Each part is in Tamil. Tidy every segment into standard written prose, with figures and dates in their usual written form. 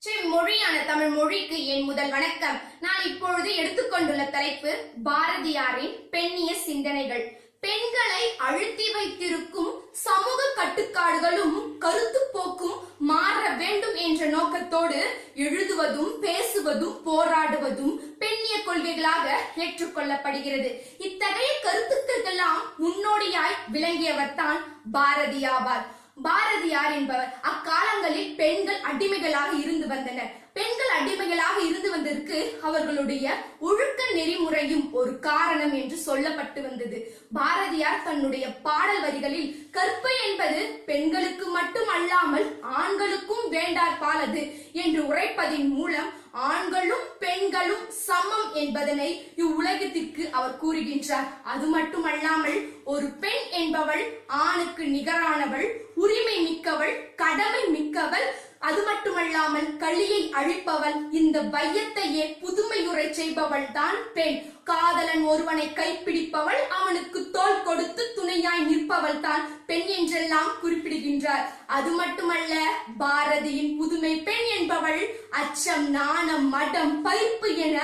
மொழியான தமிழ் மொழிக்கு என் முதல் வணக்கம். நான் இப்பொழுது எடுத்துக்கொண்டுள்ள தலைப்பு பாரதியாரின் பெண்ணிய சிந்தனைகள். பெண்களை அழுத்தி வைத்திருக்கும் சமூக கட்டுக்காடுகளும் கருத்து போக்கும் மாற வேண்டும் என்ற நோக்கத்தோடு எழுதுவதும் பேசுவதும் போராடுவதும் பெண்ணிய கொள்கைகளாக ஏற்றுக்கொள்ளப்படுகிறது. இத்தகைய கருத்துக்களுக்கெல்லாம் முன்னோடியாய் விளங்கியவர் தான் பாரதியாவார். பாரதியார் என்பவர் அக்காலங்களில் பெண்கள் அடிமைகளாக இருந்து வந்தனர். பெண்கள் அடிமைகளாக இருந்து வந்ததற்கு அவர்களுடைய ஒழுக்க நெறிமுறையும் ஒரு காரணம் என்று சொல்லப்பட்டு வந்தது. பாரதியார் தன்னுடைய பாடல் வரிகளில் கற்பு என்பது பெண்களுக்கு மட்டும் அல்லாமல் ஆண்களுக்கும் வேண்டாற்பாலது என்று உரைப்பதின் மூலம் ஆண்களும் பெண்களும் சமம் என்பதனை இவ்வுலகத்திற்கு அவர் கூறுகின்றார். அது மட்டுமல்லாமல் ஒரு பெண் என்பவள் ஆணுக்கு நிகரானவள், உரிமை மிக்கவள், கடமை மிக்கவள், அது மட்டுமல்லாமல் கலியை அழிப்பவள், இந்த வையத்தையே புதுமையுரை செய்பவள் தான் பெண். காதலன் ஒருவனை கைப்பிடிப்பவள், அவனுக்கு தோள் கொடுத்து துணையாய் நிற்பவள் தான் பெண் என்றெல்லாம் குறிப்பிடுகின்றார். அது மட்டுமல்ல, பாரதியின் புதுமை பெண் என்பவள் அச்சம், நாணம், மடம், பயிர்ப்பு என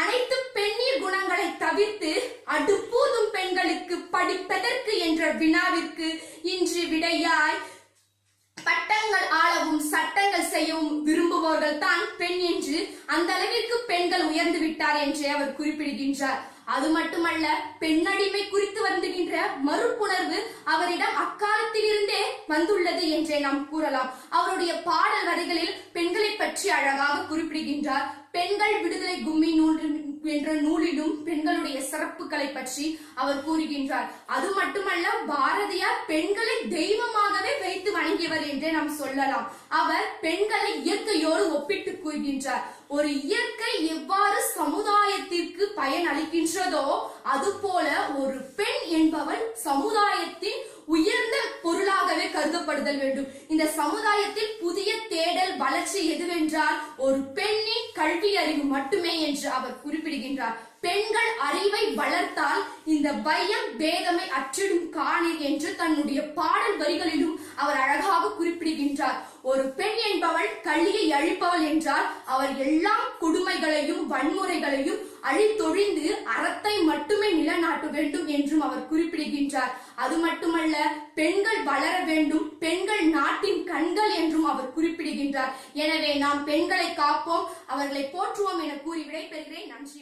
அனைத்து பெண்ணிய குணங்களை தவிர்த்து அடுப்பூதும் பெண்களுக்கு படிப்பதற்கு என்ற வினாவிற்கு இன்று விடையாய் பட்டங்கள் ஆளவும் சட்டங்கள் செய்யவும் விரும்புபவர்கள் தான் பெண் என்று அந்த அளவிற்கு பெண்கள் உயர்ந்து விட்டார் என்று அவர் குறிப்பிடுகின்றார். அது மட்டுமல்ல, பெண்ணடிமை குறித்து வந்துகின்ற மறுப்புணர்வு அவரிடம் அக்காலத்திலிருந்தே வந்துள்ளது என்றே நாம் கூறலாம். அவருடைய பாடல் வரிகளில் பெண்களை பற்றி அழகாக குறிப்பிடுகின்றார். பெண்கள் விடுதலை கும்மி நூல் என்ற நூலிலும் பெண்களுடைய சிறப்புகளை பற்றி அவர் கூறுகின்றார். அது மட்டுமல்ல, பாரதியார் பெண்களை தெய்வமாகவே வைத்து வணங்கியவர் என்றே நாம் சொல்லலாம். அவர் பெண்களை இயற்கையோடு ஒப்பிட்டு கூறுகின்றார். ஒரு இயற்கை எவ்வாறு சமுதாயத்திற்கு பயன் அளிக்கின்றதோ அதுபோல ஒரு பெண் என்பவள் சமுதாயத்தின் உயர்ந்த பொருளாகவே கருதப்படுதல் வேண்டும். இந்த சமுதாயத்தில் புதிய தேடல் வளர்ச்சி எதுவென்றால் ஒரு பெண்ணின் கல்வி அறிவு மட்டுமே என்று அவர் குறிப்பிடுகின்றார். பெண்கள் அறிவை வளர்த்தால் இந்த பயம் பேதமை அற்றிடும் காணீர் என்று தன்னுடைய பாடல் வரிகளிலும் அவர் அழகாக குறிப்பிடுகின்றார். ஒரு பெண் என்பவள் கல்வியை அழிப்பவள் என்றால் அவர் எல்லா கொடுமைகளையும் வன்முறைகளையும் அழித்தொழிந்து அறத்தை மட்டுமே நிலைநாட்ட வேண்டும் என்றும் அவர் குறிப்பிடுகின்றார். அது மட்டுமல்ல, பெண்கள் வளர வேண்டும், பெண்கள் நாட்டின் கண்கள் என்றும் அவர் குறிப்பிடுகின்றார். எனவே நாம் பெண்களை காப்போம், அவர்களை போற்றுவோம் என கூறி விடைபெறுகிறேன். நன்றி.